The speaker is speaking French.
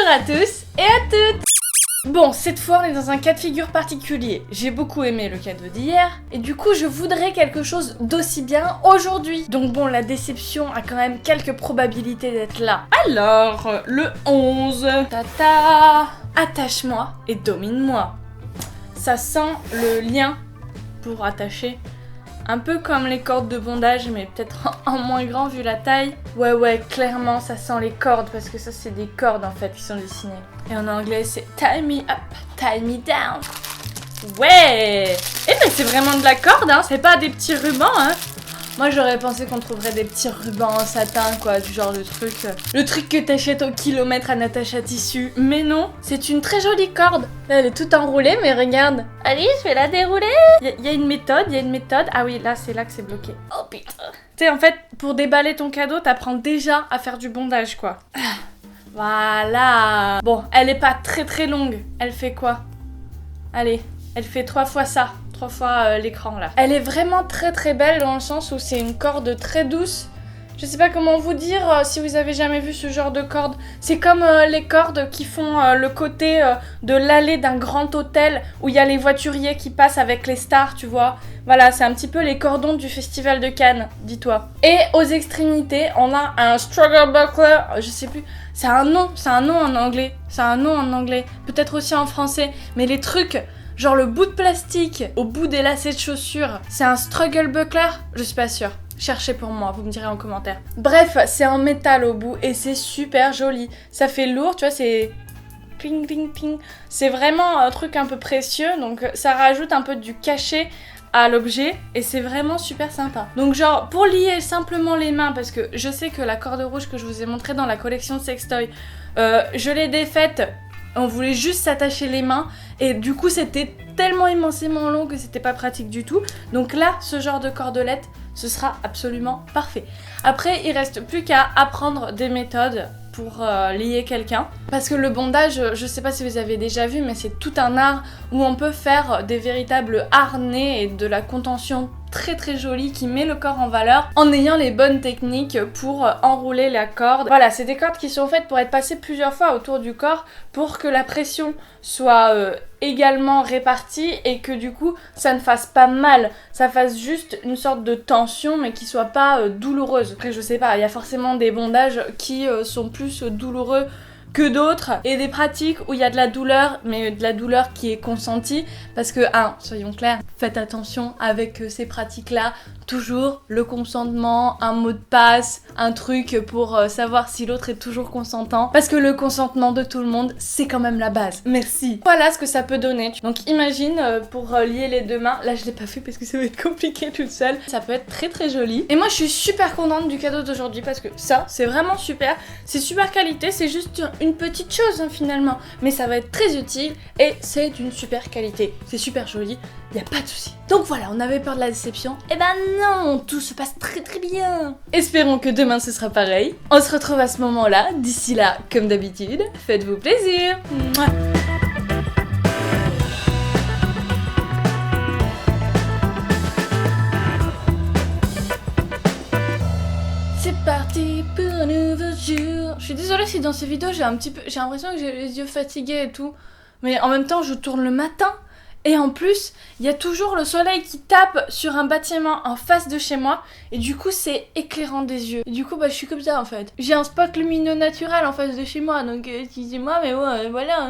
à tous et à toutes. Bon, cette fois on est dans un cas de figure particulier. J'ai beaucoup aimé le cadeau d'hier et du coup je voudrais quelque chose d'aussi bien aujourd'hui. Donc bon, la déception a quand même quelques probabilités d'être là. Alors, le 11. Tata, attache-moi et domine-moi. Ça sent le lien pour attacher. Un peu comme les cordes de bondage, mais peut-être en moins grand vu la taille. Ouais, clairement, ça sent les cordes, parce que ça, c'est des cordes, en fait, qui sont dessinées. Et en anglais, c'est tie me up, tie me down. Ouais! Eh ben, c'est vraiment de la corde, hein, c'est pas des petits rubans, hein. Moi, j'aurais pensé qu'on trouverait des petits rubans en satin, quoi, du genre de truc. Le truc que t'achètes au kilomètre à Natacha Tissu. Mais non, c'est une très jolie corde. Là, elle est toute enroulée, mais regarde. Allez, je vais la dérouler. Il y a une méthode, Ah oui, là, c'est là que c'est bloqué. Oh putain. Tu sais, en fait, pour déballer ton cadeau, t'apprends déjà à faire du bondage, quoi. Voilà. Bon, elle est pas très longue. Elle fait quoi? Allez, elle fait 3 fois ça. 3 fois l'écran là. Elle est vraiment très belle dans le sens où c'est une corde très douce. Je sais pas comment vous dire si vous avez jamais vu ce genre de corde. C'est comme les cordes qui font le côté de l'allée d'un grand hôtel où il y a les voituriers qui passent avec les stars, tu vois. Voilà, c'est un petit peu les cordons du festival de Cannes, dis-toi. Et aux extrémités, on a un struggle buckler, je sais plus. C'est un nom en anglais. C'est un nom en anglais. Peut-être aussi en français. Mais les trucs... Genre le bout de plastique au bout des lacets de chaussures, c'est un struggle buckler? Je suis pas sûre. Cherchez pour moi, vous me direz en commentaire. Bref, c'est en métal au bout et c'est super joli. Ça fait lourd, tu vois, c'est... Ping, ping, ping. C'est vraiment un truc un peu précieux, donc ça rajoute un peu du cachet à l'objet et c'est vraiment super sympa. Donc genre, pour lier simplement les mains, parce que je sais que la corde rouge que je vous ai montrée dans la collection Sextoy, je l'ai défaite. On voulait juste s'attacher les mains et du coup c'était tellement immensément long que c'était pas pratique du tout. Donc là, ce genre de cordelette, ce sera absolument parfait. Après, il reste plus qu'à apprendre des méthodes pour lier quelqu'un. Parce que le bondage, je sais pas si vous avez déjà vu, mais c'est tout un art où on peut faire des véritables harnais et de la contention très jolie qui met le corps en valeur en ayant les bonnes techniques pour enrouler la corde. Voilà, c'est des cordes qui sont faites pour être passées plusieurs fois autour du corps pour que la pression soit également répartie et que du coup ça ne fasse pas mal, ça fasse juste une sorte de tension mais qui soit pas douloureuse. Après je sais pas, il y a forcément des bondages qui sont plus douloureux que d'autres et des pratiques où il y a de la douleur mais de la douleur qui est consentie parce que, soyons clairs, faites attention avec ces pratiques là, toujours le consentement, un mot de passe, un truc pour savoir si l'autre est toujours consentant parce que le consentement de tout le monde c'est quand même la base. Merci. Voilà ce que ça peut donner. Donc imagine pour lier les deux mains, là je l'ai pas fait parce que ça va être compliqué toute seule, ça peut être très joli et moi je suis super contente du cadeau d'aujourd'hui parce que ça c'est vraiment super, c'est super qualité, c'est juste une petite chose finalement, mais ça va être très utile et c'est d'une super qualité, c'est super joli, y a pas de souci. Donc voilà, on avait peur de la déception, et ben non, tout se passe très bien. Espérons que demain ce sera pareil. On se retrouve à ce moment-là, d'ici là, comme d'habitude, faites-vous plaisir. Mouah. C'est parti pour un nouveau jour. Je suis désolée si dans ces vidéos j'ai l'impression que j'ai les yeux fatigués et tout. Mais en même temps je tourne le matin. Et en plus, il y a toujours le soleil qui tape sur un bâtiment en face de chez moi. Et du coup c'est éclairant des yeux. Et du coup je suis comme ça en fait. J'ai un spot lumineux naturel en face de chez moi. Donc excusez-moi mais bon voilà.